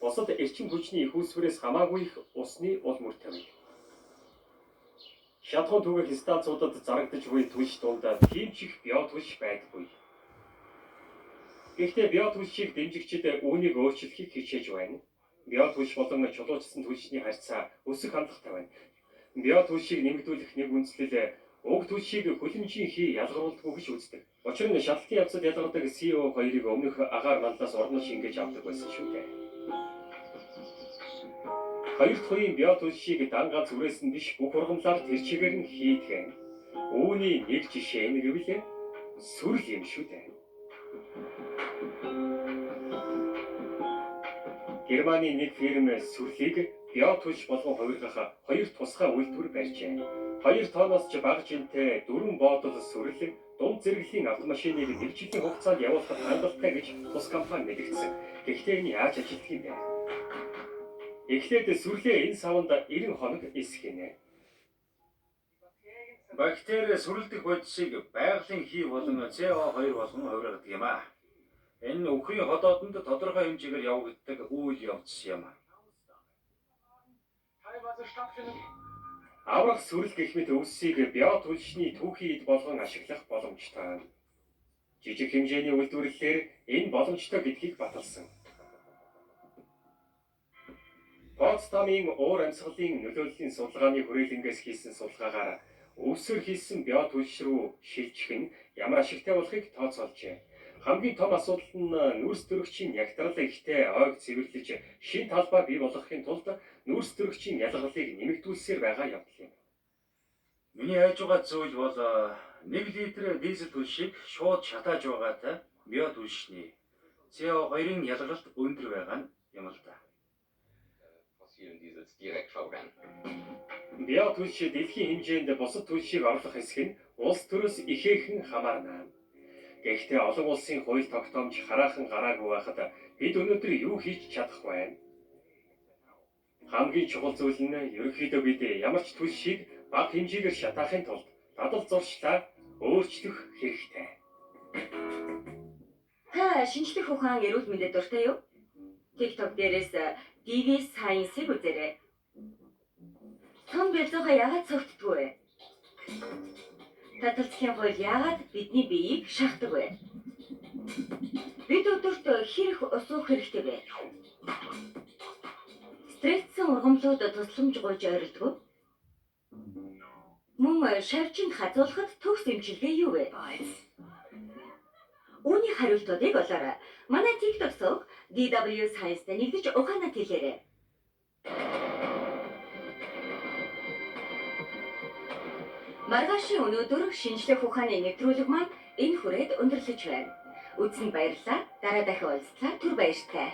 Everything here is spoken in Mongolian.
бусад эрчим хүчний их үүсвэрээс хамаагүй их усны ул мөр тавина. Шатхуун түгээх станцуудад зарагдаж буй түлш дундаа тийм ч их био түлш байдаггүй. Гэхдээ био түлшийг дэмжигчид үүнийг өөрчлөхийг хичээж байна. Био түлш болон чулуужсан түлшний харьцаа өсөх хандлага тавина. Био түлшийг нэмэгдүүлэх нэг үндслэл уг түлшийг хүлэмжийн хий ялгаруулдаг гэж үздэг. Учир нь шалалтын явцад ялгардаг CO2-ыг өмнөх агаар манлаас орнол шингээж авдаг байсан шүү дээ. Хоёр дахь үеийн био түлшийг дан ганц үрээс нь биш бүх ургамлаар тэр чигээр нь хийдэг. Үүний нэг жишээ нь гэвэл сүрэл юм шүү дээ. Германы нэг фирм сүрлийг био түлш болгон хувиргах хоёр тусгай үйлдвэр барьжээ. 2 тонноос ч бага жинтэй 4 боодол сүрэл дунд зэрэглэлийн автомашиныг нэг жилийн хугацаанд явуулахад хангалттай гэж тус компани мэдгдсэн. Гэхдээ энэ яаж ажилладаг юм бэ? Эхлээд сүрлээ энэ савнд 90 хоног эсгэнэ. Бактери сүрэлдэх бодисыг байгалийн хий болон CO2 болгон хувиргадаг юм а. Энэ үхрийн ходоодонд тодорхой хэмжээгээр явагддаг үйл явц юм. Аврах сүрэл гэх мэт өвсийг био түлшний түүхийн эд болгон ашиглах боломжтой. Жижиг хэмжээний үйлдвэрлэлээр энэ боломжтой гэдгийг баталсан. Потсдамын уур амьсгалын нөлөөллийн судалгааны хүрээлэнгээс хийсэн судалгаагаар өвсөөр хийсэн био түлш рүү шилжих нь ямар ашигтай болохыг тооцоолжээ. Хамгийн том асуудал нь нүүрс төрөгчийн ягтрал ихтэй ойг цэвэрлэж шин талбай бий болгохын тулд нүүрс төрөгчийн ялгалыг нэмэгдүүлсээр байгаа явдал юм. Миний хайж байгаа зүйл бол 1 литр дизель түлшийг шууд шатааж байгаатай био түлшний CO2-ын ялгалт өндөр байгаа нь юм л да. Био түлш дэлхийн хэмжээнд бусад түлшийг орлох хэсэг нь улс төрөөс ихээхэн хамаарна. Гэхдээ олон улсын хууль тогтоомж хараахан гараагүй байхад бид өнөөдөр юу хийж чадах вэ? Хамгийн чухал зүйл нь ерөнхийдөө бид ямар ч түлшийг бага хэмжээгээр шатаахын тулд дадал зуршлаа өөрчлөх хэрэгтэй. Та шинжлэх ухаан эрүүл мэндэд дуртай юу? TikTok дээрээс DV Science-ыг үзээрэй. Том бэлзуухаа яагаад цогтдгүй вэ? Таталцлын хууль яагаад бидний биеийг шахдаг вэ? Бид өдөрт хэрэг ус уух хэрэгтэй вэ? Стресссэн ургамлууд тусламж гуйж ойролдгоо. Мөн шавьчинд хазуулахад төгс эмчилгээ юу вэ? Үүний хариултуудыг олоорой. Манай TikTok сувг DW Science-тай нэгдэж ухаанаа хэлээрэй. Маргаашийн өнөөдөр шинжлэх ухааны нэвтрүүлэг маань энэ хүрээд өндөрлөж байна. Үзсэнд баярлалаа. Дараа дахин уулзлаа. Түр баяртай.